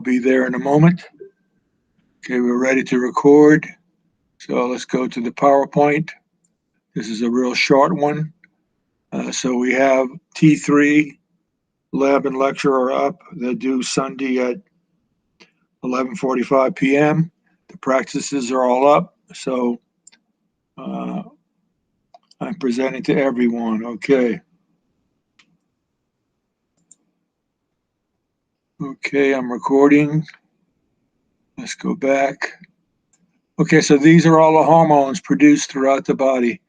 Be there in a moment. Okay, we're ready to record. So let's go to the PowerPoint. This is a real short one. So we have T3 lab and lecture are up. They're due Sunday at 11:45 p.m. The practices are all up. So uh, I'm presenting to everyone. Okay. Okay, I'm recording. Let's go back. Okay, so these are all the hormones produced throughout the body.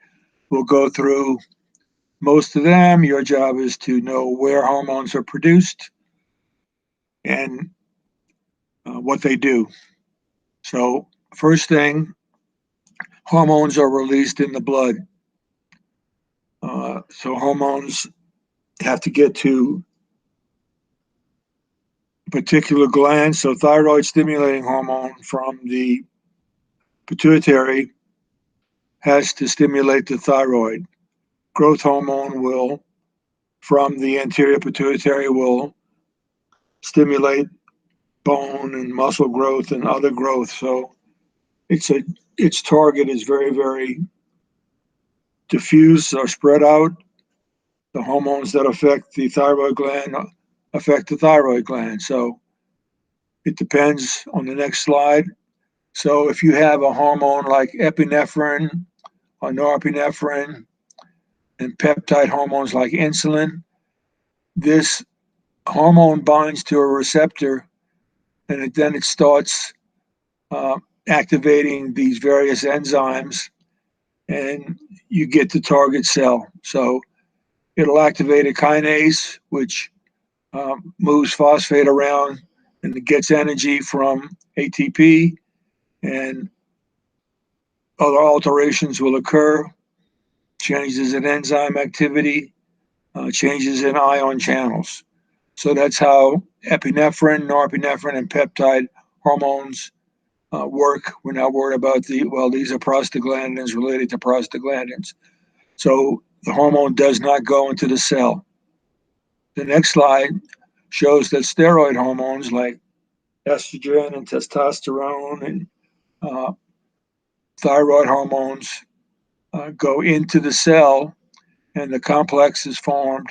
We'll go through most of them. Your job is to know where hormones are produced and what they do. So, first thing, hormones are released in the blood. So, hormones have to get to a particular gland. So, thyroid stimulating hormone from the pituitary has to stimulate the thyroid. Growth hormone will, from the anterior pituitary, will stimulate bone and muscle growth and other growth. So, its target is very, very diffuse or spread out. The hormones that affect the thyroid gland affect the thyroid gland. So it depends on the next slide. So if you have a hormone like epinephrine or norepinephrine and peptide hormones like insulin, this hormone binds to a receptor and then it starts uh, activating these various enzymes and you get the target cell. So it'll activate a kinase, which moves phosphate around and it gets energy from ATP, and other alterations will occur, changes in enzyme activity, changes in ion channels. So that's how epinephrine, norepinephrine, and peptide hormones work. We're not worried about these are prostaglandins related to prostaglandins. So the hormone does not go into the cell. The next slide shows that steroid hormones like estrogen and testosterone and uh, thyroid hormones go into the cell and the complex is formed,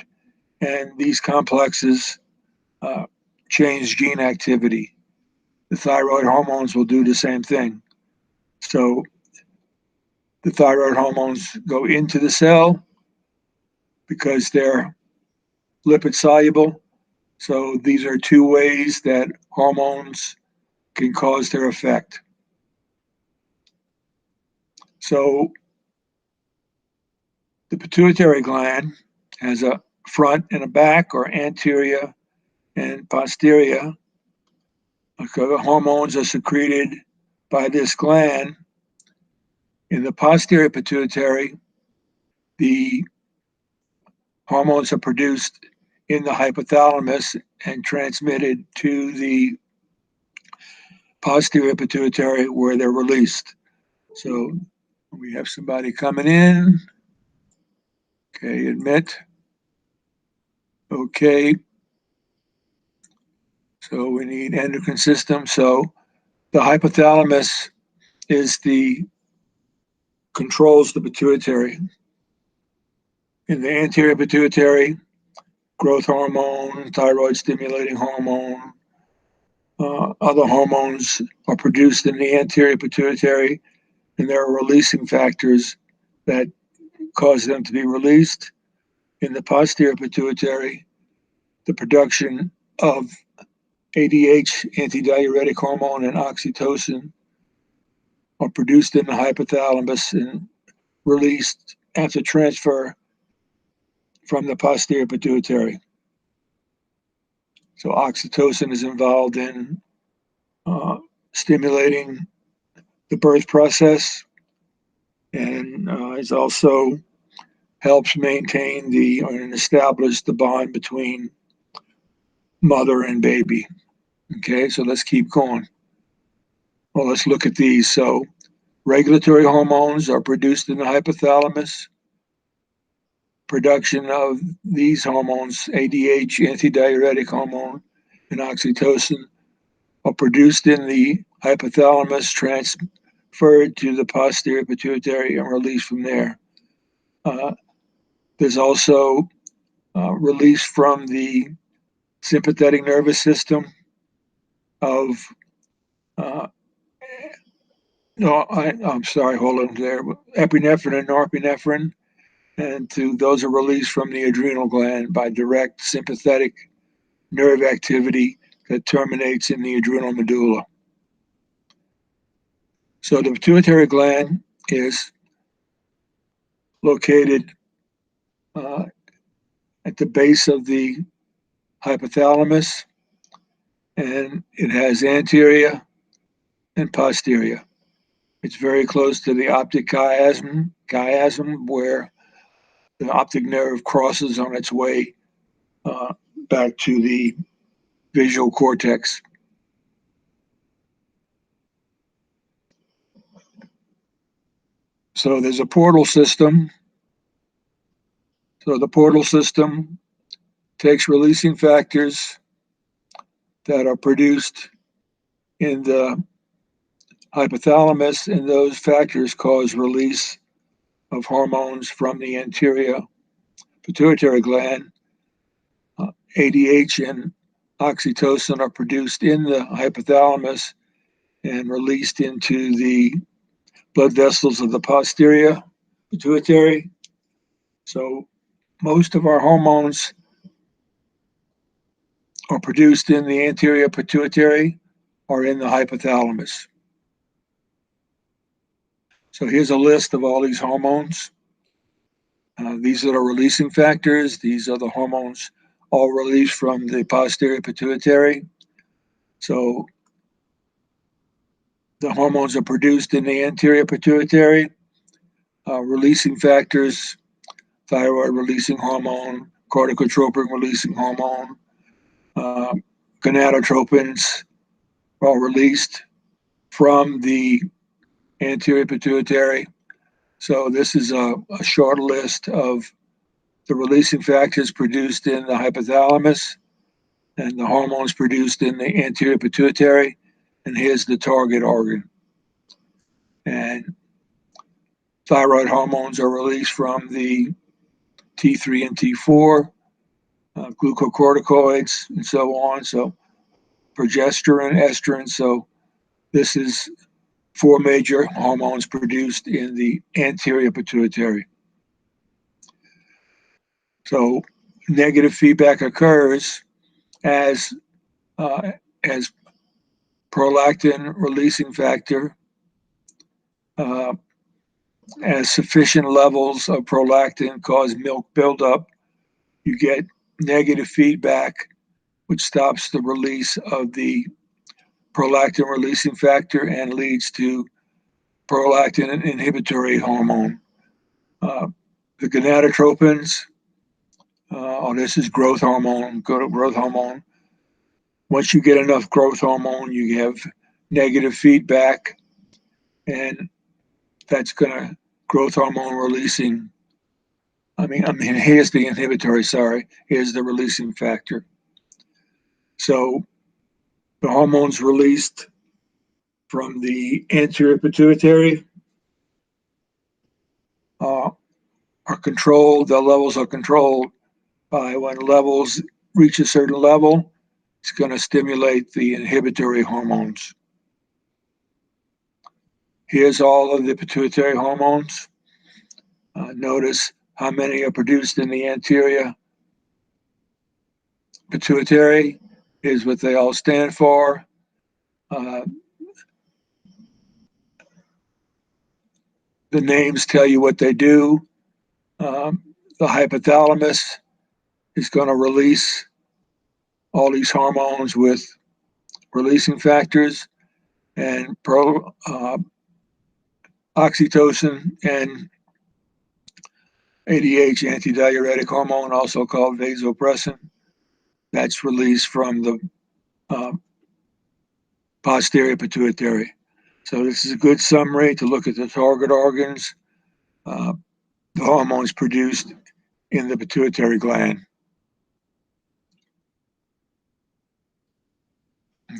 and these complexes uh, change gene activity. The thyroid hormones will do the same thing. So the thyroid hormones go into the cell because they're lipid soluble. So these are two ways that hormones can cause their effect. So the pituitary gland has a front and a back, or anterior and posterior. Okay, hormones are secreted by this gland. In the posterior pituitary, the hormones are produced in the hypothalamus and transmitted to the posterior pituitary where they're released. So we have somebody coming in. Okay, admit. Okay, so we need endocrine system. So the hypothalamus is the controls the pituitary. In the anterior pituitary, growth hormone, thyroid stimulating hormone, other hormones are produced in the anterior pituitary, and there are releasing factors that cause them to be released. In the posterior pituitary, the production of ADH, antidiuretic hormone, and oxytocin are produced in the hypothalamus and released after transfer from the posterior pituitary. So oxytocin is involved in stimulating the birth process, and it also helps maintain and establish the bond between mother and baby. Okay, so let's keep going. Well, let's look at these. So regulatory hormones are produced in the hypothalamus. Production of these hormones, ADH, antidiuretic hormone, and oxytocin, are produced in the hypothalamus, transferred to the posterior pituitary, and released from there. There's also release from the sympathetic nervous system of I'm sorry, hold on there. Epinephrine and norepinephrine, and those are released from the adrenal gland by direct sympathetic nerve activity that terminates in the adrenal medulla. So the pituitary gland is located at the base of the hypothalamus, and it has anterior and posterior. It's very close to the optic chiasm where the optic nerve crosses on its way back to the visual cortex. So there's a portal system. So the portal system takes releasing factors that are produced in the hypothalamus, and those factors cause release of hormones from the anterior pituitary gland. ADH and oxytocin are produced in the hypothalamus and released into the blood vessels of the posterior pituitary. So most of our hormones are produced in the anterior pituitary or in the hypothalamus. So here's a list of all these hormones. These are the releasing factors. These are the hormones all released from the posterior pituitary. So the hormones are produced in the anterior pituitary. Releasing factors, thyroid releasing hormone, corticotropin releasing hormone, gonadotropins are all released from the anterior pituitary. So this is a short list of the releasing factors produced in the hypothalamus and the hormones produced in the anterior pituitary. And here's the target organ. And thyroid hormones are released from the T3 and T4, glucocorticoids, and so on. So progesterone, estrogen. So this is 4 major hormones produced in the anterior pituitary. So negative feedback occurs as prolactin releasing factor, as sufficient levels of prolactin cause milk buildup. You get negative feedback, which stops the release of the prolactin releasing factor and leads to prolactin inhibitory hormone. The gonadotropins, this is growth hormone, growth hormone. Once you get enough growth hormone, you have negative feedback, and that's going to growth hormone releasing. Here's the inhibitory, sorry. Here's the releasing factor. So the hormones released from the anterior pituitary are controlled. The levels are controlled by when levels reach a certain level, it's going to stimulate the inhibitory hormones. Here's all of the pituitary hormones. Notice how many are produced in the anterior pituitary is what they all stand for. The names tell you what they do. The hypothalamus is going to release all these hormones with releasing factors, and oxytocin and ADH, antidiuretic hormone, also called vasopressin, that's released from the posterior pituitary. So this is a good summary to look at the target organs, the hormones produced in the pituitary gland.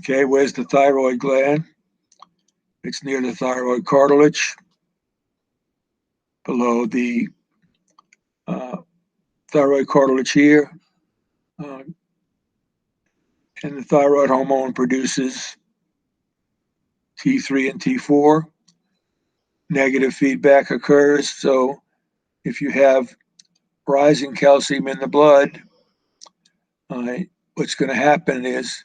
Okay, where's the thyroid gland? It's near the thyroid cartilage, below the thyroid cartilage here. And the thyroid hormone produces T3 and T4. Negative feedback occurs. So if you have rising calcium in the blood, what's going to happen is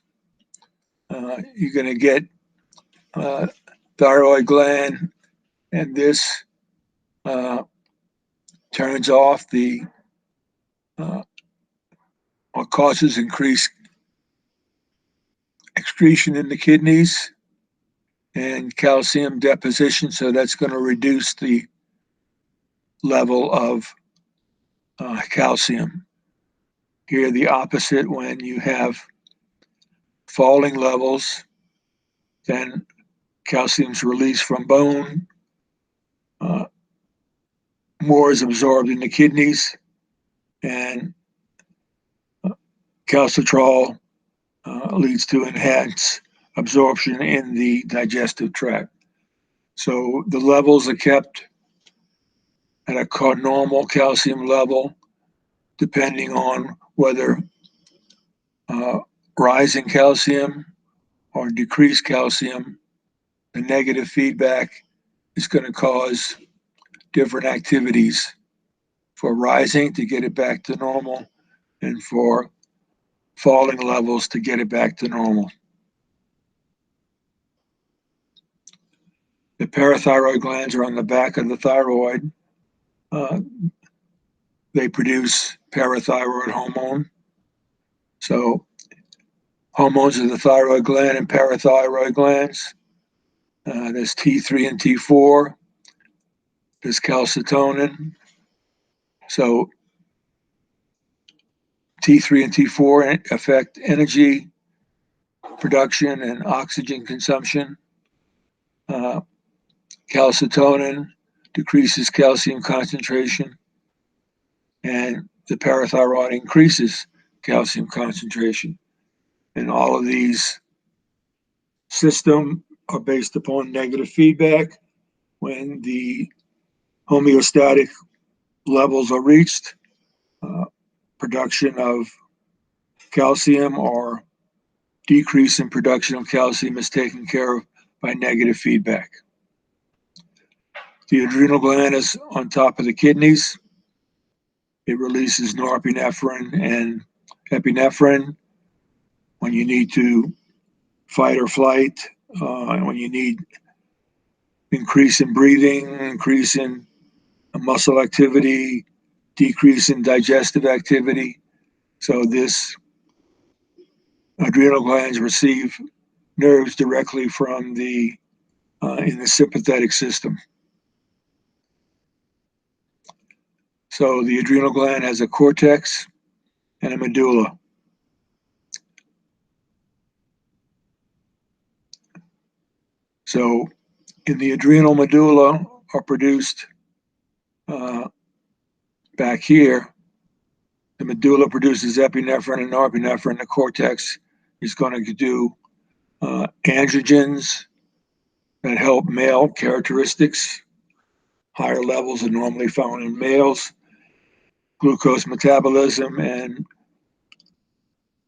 you're going to get thyroid gland, and this turns off the or causes increased excretion in the kidneys and calcium deposition. So that's going to reduce the level of calcium. Here, the opposite, when you have falling levels, then calcium's released from bone, more is absorbed in the kidneys, and calcitrol leads to enhanced absorption in the digestive tract. So the levels are kept at a normal calcium level, depending on whether rising calcium or decreased calcium. The negative feedback is going to cause different activities for rising to get it back to normal, and for falling levels to get it back to normal. The parathyroid glands are on the back of the thyroid. They produce parathyroid hormone. So hormones of the thyroid gland and parathyroid glands. There's T3 and T4. There's calcitonin. So T3 and T4 affect energy production and oxygen consumption. Calcitonin decreases calcium concentration, and the parathyroid increases calcium concentration. And all of these systems are based upon negative feedback. When the homeostatic levels are reached, production of calcium or decrease in production of calcium is taken care of by negative feedback. The adrenal gland is on top of the kidneys. It releases norepinephrine and epinephrine when you need to fight or flight, when you need increase in breathing, increase in muscle activity, decrease in digestive activity. So this adrenal glands receive nerves directly from the in the sympathetic system. So the adrenal gland has a cortex and a medulla. So in the adrenal medulla are produced back here. The medulla produces epinephrine and norepinephrine. The cortex is going to do androgens that help male characteristics. Higher levels are normally found in males. Glucose metabolism and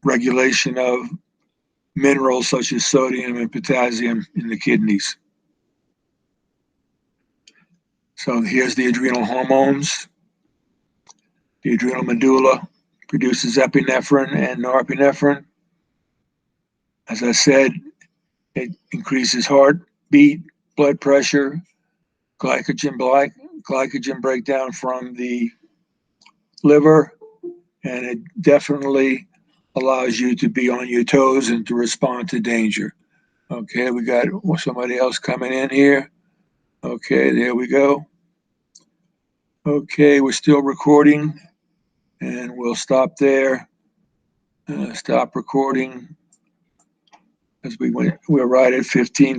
regulation of minerals such as sodium and potassium in the kidneys. So here's the adrenal hormones. The adrenal medulla produces epinephrine and norepinephrine. As I said, it increases heartbeat, blood pressure, glycogen breakdown from the liver, and it definitely allows you to be on your toes and to respond to danger. Okay, we got somebody else coming in here. Okay, there we go. Okay, we're still recording, and we'll stop there. Stop recording as we're right at 15